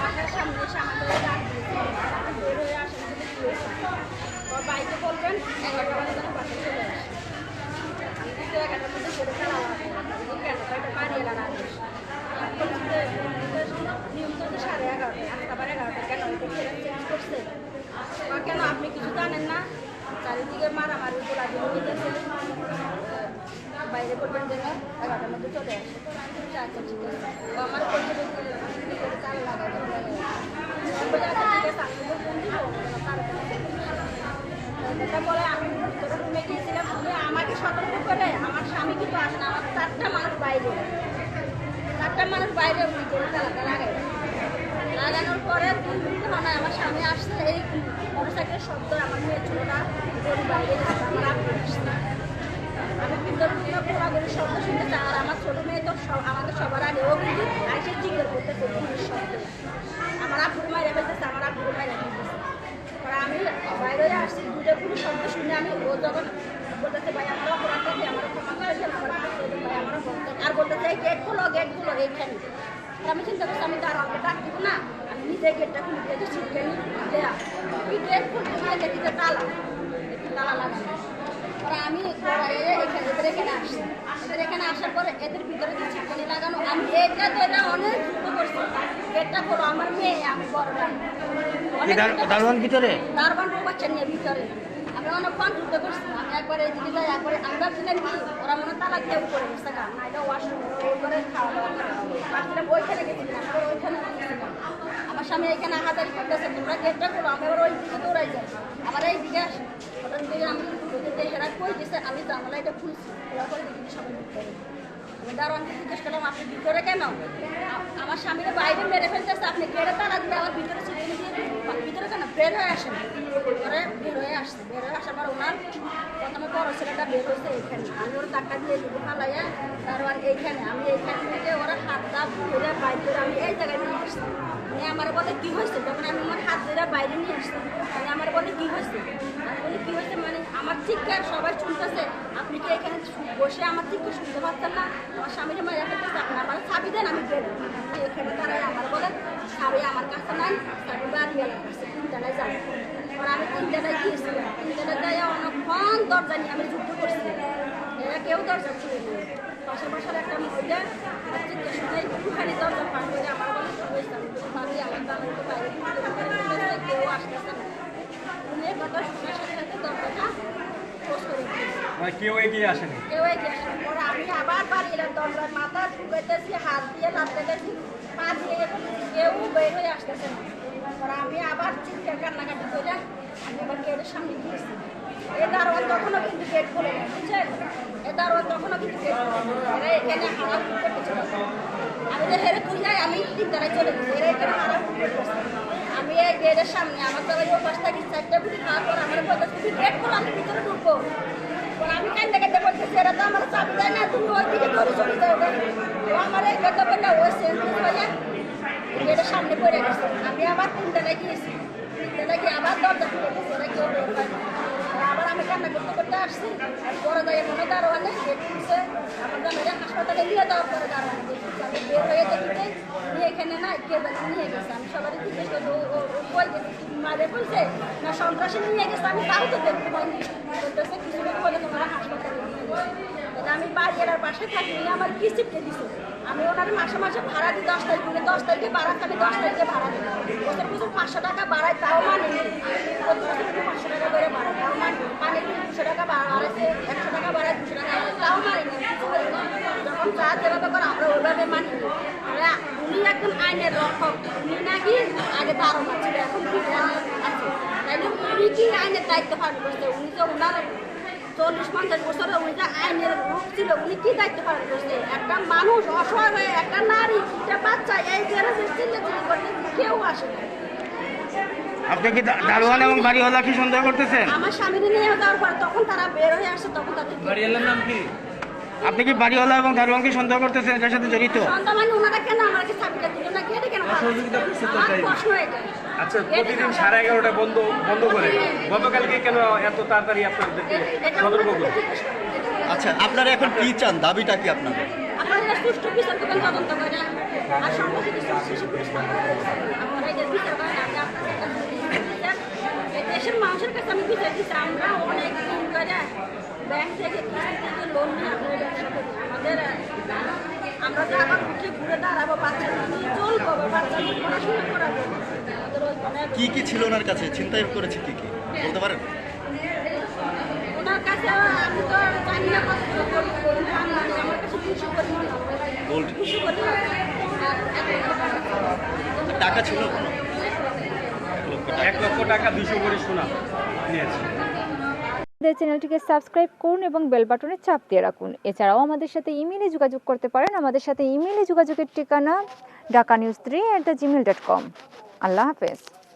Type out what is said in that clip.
বাসার সামনে এসে আমাদের ডাক দিয়েছে, বের হয়ে আসেন যদি কি হয়েছে। ওর বাইকে বলবেন 11টা বাজে যেন বাসায় চলে আসে। আমি কিন্তু 11টার মধ্যে চলে গেলাম, বাড়ি এলাম আদেশ নিয়মিত 11:30, আবার 11টা কেন চেঞ্জ করছে বা কেন আপনি কিছু জানেন না? চারিদিকে মারামারি গোলাগুলো হইতেছে, বাইরে করবেন যেন 11টার মধ্যে চলে আসে। আচ্ছা ঠিক আছে, ও আমার করতে চাল লাগাই এটা বলে আমি ভিতরে রুমে গিয়েছিলাম, আমাকে সতর্ক করে আমার স্বামী কিন্তু আসে না, আমার 4টা মানুষ বাইরে, 4টা মানুষ বাইরে ভিতরে তালাটা লাগাই। লাগানোর পরে 2 মিনিট হয় আমার স্বামী আসছে, এই মোটরসাইকেলের শব্দ আমার মেয়ে ছোটটা বাইরে আমার আপনি আসছে। আমি ভিতরে ঘোরাঘুরির শব্দ শুনতেছি, আর আমার ছোটো মেয়ে তো আমাদের সবার আগে ও কিন্তু আইসে জিজ্ঞেস করতেছে পুলিশ শব্দ, আমার আপুর মায়েরা ফেলতেছে, আমার আপুর মায়েরা ফেলতেছে। আমি বাইরে আসছি, দুটো পুলিশ শব্দ শুনে আমি ও যখন বলতেছে ভাই আমার অপরাধ আছে, আমার ক্ষমা করে দেন, ভাই আমার আর বলতেছে গেটগুলো এইখানে। আমি চিন্তা করছি আমি দাঁড়াকে ডাক দিব না, আমি নিজে গেটটা খুলে দিয়েছি, ছিটকে দেয়া এই গেট খুলতে গিয়ে দেখি যে তালা লাগানো। আমি এদের এখানে আসছি, এখানে আসার পরে এদের ভিতরে যে ছিটকানি লাগানো, আমি এটা ধরে অনেক যুদ্ধ করছি, গেটটা করো আমার মেয়ে, আমি বড়টা দারোয়ান ভিতরে, দারোয়ান বাচ্চা নিয়ে ভিতরে আমি অনেকক্ষণ যুদ্ধ করছি। আমি একবারে এদিকে যাই, একবারে আমি ভাবছিলাম কি ওরা মনে তালা দিয়ে উপরে গেছে গা, না এটা ওয়াশরুম ওইবারে খাওয়া দাওয়া করে ভাবছিলাম ওইখানে গেছিলাম, ওইখানে গেছিলাম। আমার স্বামী এখানে হাতারি করতেছে, তোমরা গেটটা করো, আমি আবার ওই দিকে দৌড়াই যাই, আমার এই দিকে আসে, ওটার দিকে আমি সেরা কই দিছে, আমি জানালা এটা খুলছি, খোলার পরে দেখি সবাই ভিতরে। আমি দারোয়ানকে জিজ্ঞেস করলাম আপনি ভিতরে কেন? আমার স্বামীরা বাইরে মেরে ফেলতেছে, আপনি গেড়ে তালা দিয়ে আমার ভিতরে ছিটিয়ে দিয়ে ভিতরে কেন বের হয়ে আসেন? পরে বের হয়ে আসছে, বের হয়ে আসার পর ওনার প্রথমে বড় ছেলেটা বের হয়েছে এইখানে, আমি ওর টাকা দিয়ে দিব ফালাইয়া, দারোয়ান এইখানে, আমি এইখান থেকে ওরা হাতটা ধরে বাইর করে আমি এই জায়গায় নিয়ে আসছি। মানে আমার বলে কী হয়েছে, যখন আমি আমার হাত ধরে বাইরে নিয়ে আসছি, মানে আমার বলে কী হয়েছে, আমি বলি কী হয়েছে মানে আমার চিৎকার সবাই শুনতেছে, আপনি কি এখানে বসে আমার চিৎকার শুনতে পাচ্ছেন না? আমার স্বামীর মায়ের কাছে আপনি আমার চাবি দেন, আমি গেলাম এখানে তারাই আমার বলে চাবি আমার কাছে নাই, চাবি বাড়ি এলাম কাছে 3টায় যাবো। আর আমি 3টায় গিয়েছিলাম, 3টায় যাই অনেকক্ষণ দরজা নিয়ে আমি যুদ্ধ করছি, এরা কেউ দরজা খুলে নিয়ে পাশাপাশার একটা মহিলা চিৎকার শুনে একটুখানি দরজা ফাঁক করে আমার বলে হয়েছে, আমি ভাবি আমার দাঁড়াতে বাইরে কেউ আসতেছে না, উনি কথা শোনার সাথে সাথে দরজাটা কেউ এগিয়ে আসেনি, পরে আমি আবার বাড়ি এলাম, দরজার মাথা ঢুকাইতেছি, হাত দিয়ে লাগতেছি, পা দিয়ে কেউ বের হয়ে আসতেছে না। পরে আমি আবার চিৎকার কান্নাকাটি করে আমি আবার গেটের সামনে গিয়েছি। এ দারোয়ান তখনও কিন্তু গেট খোলে না, বুঝছেন? এ দারোয়ান তখনও কিন্তু গেট খোলে না, এরা এখানে হারাম করতে চলে আমি যে হেরে তুই যাই, আমি 3টায় চলে গেছি, এরা এখানে হারাম করতেছে। আমি এই গেটের সামনে আমার সবাই ও পাশ থাকি 4টা বুঝি খাওয়ার পর আমার বলতে তুমি গেট খোলো, আমি ভিতরে ঢুকবো। আমি কান্দে কান্দে বলতেছি এরা তো আমার চাবি দেয় না, তুমি ওই দিকে ধরে চলে যাও। ও আমার এই কথা বললে ও সেন্সলেস হয়ে গেটের সামনে পড়ে গেছে। আমি আবার 3টায় গিয়েছি, 3টায় গিয়ে আবার দরজা খুলে গেছে, এরা কেউ বের হয় না। আবার আমি কান্না করতে করতে আসছি, পরে যাই মনে দারোয়ানে গেট খুলছে, আমার জামাইরা হাসপাতালে নিয়ে যাওয়ার পরে দারোয়ানে দেখছি আমি বের হয়ে দেখি নিয়ে এখানে না কে জানি নিয়ে গেছে। আমি সবারই জিজ্ঞেস করি ও কই গেছে, মারে বলছে না সন্ত্রাসী নিয়ে গেছে, আমি তাও তো দেখতে পাইনি, বলতেছে কিছু লোক বলে তোমরা হাসপাতালে নিয়ে গেছে। আমি বাড়ি এর পাশে থাকি, আমার কি চিপকে দিছে, আমি ওনার মাসে মাসে ভাড়া দিই 10 তারিখ করে, 10 তারিখে ভাড়া খাবি, 10 তারিখে ভাড়া দিই, বছর বছর 500 টাকা বাড়ায় তাও মানে প্রতি বছর 500 টাকা করে বাড়ায় তাও মানে, মানে 200 টাকা বাড়াইছে, 100 টাকা বাড়ায় 200 টাকা তাও মানে যখন চা যেভাবে করে আমরা ওইভাবে মানি। উনি একজন আইনের রক্ষক, উনি নাকি আগে দারোগা ছিল, এখন বিজ্ঞানী আছে, তাইলে উনি কি আইনের দায়িত্ব পালন করছে? উনি তো ওনার 40-50 বছরে উনি যে আইনের রূপ ছিল, উনি কি দায়িত্ব পালন করছে? একটা মানুষ অসহায় হয়ে, একটা নারী, একটা বাচ্চা এই গ্যারেজে চিল্লে করতে কেউ আসে না। আপনি কি দারোয়ান এবং বাড়িওয়ালা কি সন্দেহ করতেছেন? আমার স্বামীকে নিয়ে যাওয়ার পর তখন তারা বের হয়ে আসছে, তখন তাদের বাড়িওয়ালার নাম কি? আপনি কি বাড়িওয়ালা এবং দারোয়ানকে সন্দেহ করতেছেন এটার সাথে জড়িত? সন্দেহ মানে ওনারা কেন আমাকে চাবিটা দিল না, গেটে কেন সহযোগিতা করছে তো, আমার তাই প্রশ্ন এটা। আচ্ছা, প্রতিদিন 11:30 বন্ধ করে গতকালকে কেন এত তাড়াতাড়ি আপনাদেরকে সতর্ক করে? আচ্ছা, আপনারা এখন কি চান, দাবিটা কি আপনাদের? আপনারা সুষ্ঠু বিচার করবেন, তদন্ত করে আর সঙ্গে যদি শিশু পুলিশ আমরা এটা বিচার করেন আমি আপনাদের কাছে বিচার এই দেশের মানুষের কাছে আমি বিচার দিচ্ছি আমরা অনেক দিন করে ব্যাংক থেকে কিস্তি থেকে লোন নিয়ে আপনার ব্যবসা করি আমাদের আমরা যে আবার উঠে ঘুরে দাঁড়াবো বাচ্চা নিয়ে চলবো বাচ্চা নিয়ে পড়াশোনা করাবো আমাদের ওই অনেক কি কি ছিল ওনার কাছে ছিনতাই করেছে কি কি বলতে পারেন? ওনার কাছে আমি তো জানি না কতগুলো করি আমি জানি আমার কাছে 200 কোটি গোল্ড 200 কোটি আর 1 লক্ষ টাকা। টাকা ছিল কোনো? 1 লক্ষ টাকা 200 কোটি সোনা নিয়েছে। আমাদের চ্যানেলটিকে সাবস্ক্রাইব করুন এবং বেল বাটনে চাপ দিয়ে রাখুন। এছাড়াও আমাদের সাথে ইমেইলে যোগাযোগ করতে পারেন। আমাদের সাথে ইমেইলে যোগাযোগের ঠিকানা dhaka news3@gmail.com। আল্লাহ হাফেজ।